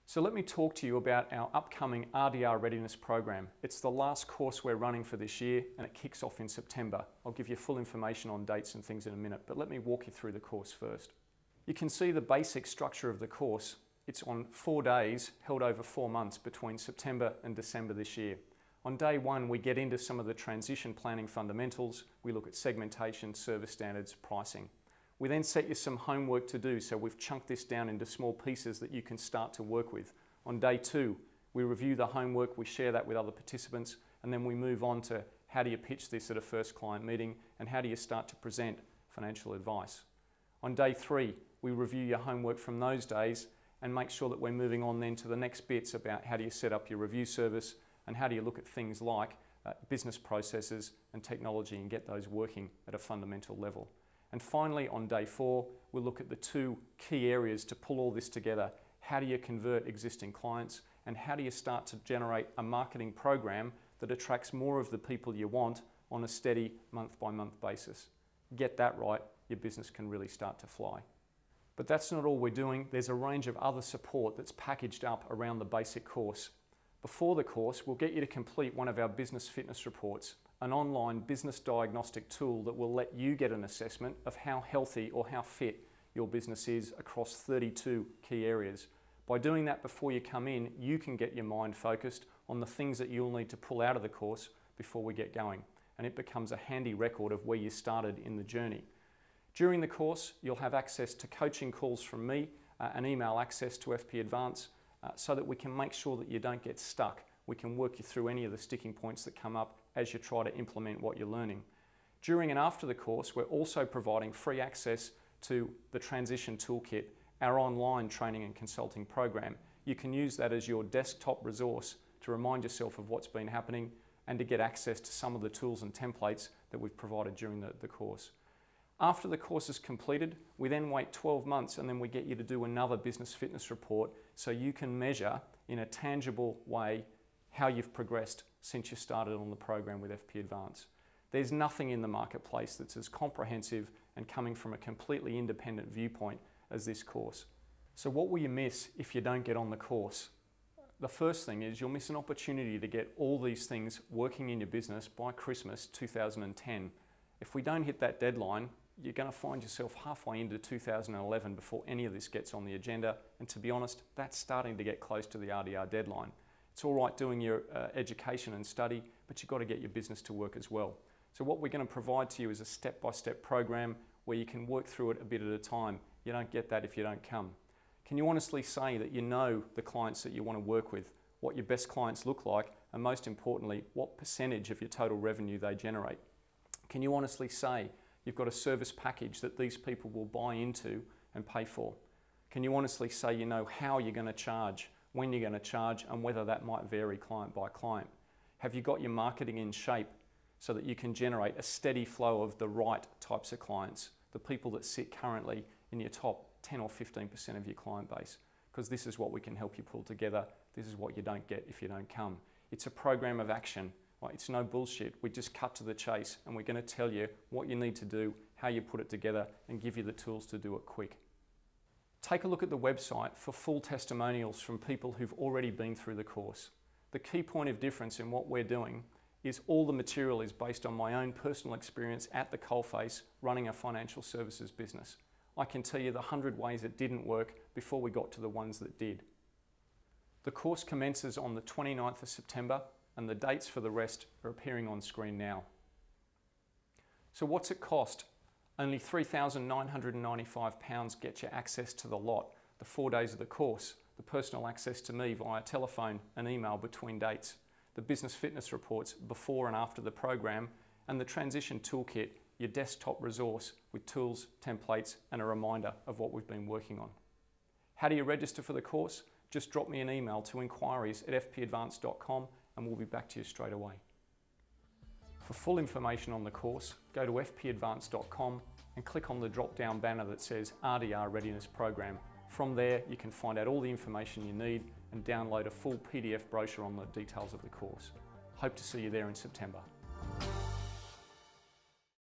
So let me talk to you about our upcoming RDR Readiness Programme. It's the last course we're running for this year and it kicks off in September. I'll give you full information on dates and things in a minute, but let me walk you through the course first. You can see the basic structure of the course. It's on 4 days, held over 4 months between September and December this year. On day one, we get into some of the transition planning fundamentals. We look at segmentation, service standards, pricing. We then set you some homework to do, so we've chunked this down into small pieces that you can start to work with. On day two, we review the homework, we share that with other participants, and then we move on to how do you pitch this at a first client meeting and how do you start to present financial advice. On day three, we review your homework from those days and make sure that we're moving on then to the next bits about how do you set up your review service and how do you look at things like business processes and technology and get those working at a fundamental level. And finally, on day four, we'll look at the two key areas to pull all this together. How do you convert existing clients and how do you start to generate a marketing program that attracts more of the people you want on a steady month-by-month basis? Get that right, your business can really start to fly. But that's not all we're doing. There's a range of other support that's packaged up around the basic course. Before the course, we'll get you to complete one of our business fitness reports, an online business diagnostic tool that will let you get an assessment of how healthy or how fit your business is across 32 key areas. By doing that before you come in, you can get your mind focused on the things that you'll need to pull out of the course before we get going. And it becomes a handy record of where you started in the journey. During the course, you'll have access to coaching calls from me and email access to FP Advance so that we can make sure that you don't get stuck. We can work you through any of the sticking points that come up as you try to implement what you're learning. During and after the course, we're also providing free access to the Transition Toolkit, our online training and consulting program. You can use that as your desktop resource to remind yourself of what's been happening and to get access to some of the tools and templates that we've provided during the course. After the course is completed, we then wait 12 months and then we get you to do another business fitness report so you can measure in a tangible way how you've progressed since you started on the program with FP Advance. There's nothing in the marketplace that's as comprehensive and coming from a completely independent viewpoint as this course. So what will you miss if you don't get on the course? The first thing is you'll miss an opportunity to get all these things working in your business by Christmas 2010. If we don't hit that deadline, you're going to find yourself halfway into 2011 before any of this gets on the agenda. And to be honest, that's starting to get close to the RDR deadline. It's all right doing your education and study, but you've got to get your business to work as well. So what we're going to provide to you is a step-by-step program where you can work through it a bit at a time. You don't get that if you don't come. Can you honestly say that you know the clients that you want to work with, what your best clients look like, and most importantly, what percentage of your total revenue they generate? Can you honestly say you've got a service package that these people will buy into and pay for? Can you honestly say you know how you're going to charge, when you're going to charge, and whether that might vary client by client? Have you got your marketing in shape so that you can generate a steady flow of the right types of clients, the people that sit currently in your top 10 or 15% of your client base? Because this is what we can help you pull together. This is what you don't get if you don't come. It's a program of action. It's no bullshit. We just cut to the chase and we're going to tell you what you need to do, how you put it together, and give you the tools to do it quick. Take a look at the website for full testimonials from people who've already been through the course. The key point of difference in what we're doing is all the material is based on my own personal experience at the coalface running a financial services business. I can tell you the 100 ways it didn't work before we got to the ones that did. The course commences on the 29th of September and the dates for the rest are appearing on screen now. So what's it cost? Only £3,995 gets you access to the lot, the 4 days of the course, the personal access to me via telephone and email between dates, the business fitness reports before and after the program, and the Transition Toolkit, your desktop resource with tools, templates, and a reminder of what we've been working on. How do you register for the course? Just drop me an email to inquiries@fpadvance.com and we'll be back to you straight away. For full information on the course, go to fpadvance.com and click on the drop-down banner that says RDR Readiness Programme. From there, you can find out all the information you need and download a full PDF brochure on the details of the course. Hope to see you there in September.